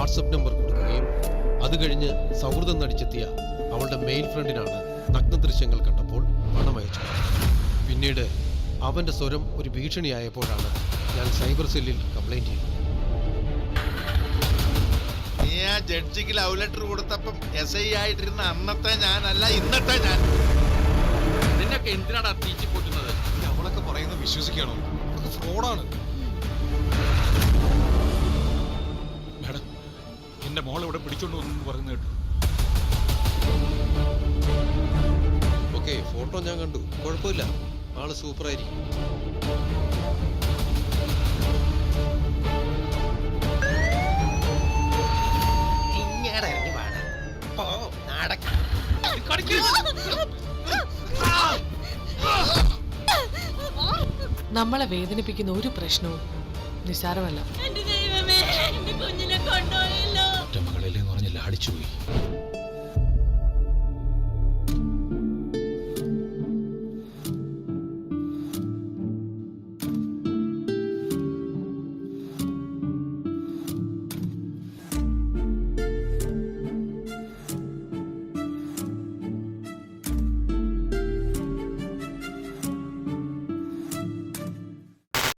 WhatsApp number കൊടുക്കുകയും അത് കഴിഞ്ഞ് സൗഹൃദം നടിച്ചെത്തിയ അവളുടെ മെയിൽ ഫ്രണ്ടിനാണ് നഗ്ന ദൃശ്യങ്ങൾ കണ്ടപ്പോൾ പണം അയച്ചത്. പിന്നീട് അവൻ്റെ സ്വരം ഒരു ഭീഷണിയായപ്പോഴാണ് ഞാൻ സൈബർ സെല്ലിൽ കംപ്ലൈൻറ്റ് ചെയ്തത്. നീ ആ ജഡ്ജിക്ക് ലവ് ലെറ്റർ കൊടുത്തപ്പം SI ആയിട്ടിരുന്ന അന്നത്തെ ഞാനല്ല ഇന്നത്തെ ഞാൻ. നിന്നൊക്കെ എന്തിനാണ് തീച്ചി പൊട്ടുന്നത്? അവളൊക്കെ പറയുന്നത് വിശ്വസിക്കണോ? അതൊക്കെ ഫ്രോഡാണ്. മാഡം, എന്റെ മോളെ ഇവിടെ പിടിച്ചോണ്ട് വന്നു പറഞ്ഞു കേട്ടു. ഓക്കെ, ഫോട്ടോ ഞാൻ കണ്ടു, കുഴപ്പമില്ല, ആള് സൂപ്പറായിരിക്കും. നമ്മളെ വേദനിപ്പിക്കുന്ന ഒരു പ്രശ്നവും നിസ്സാരമല്ല.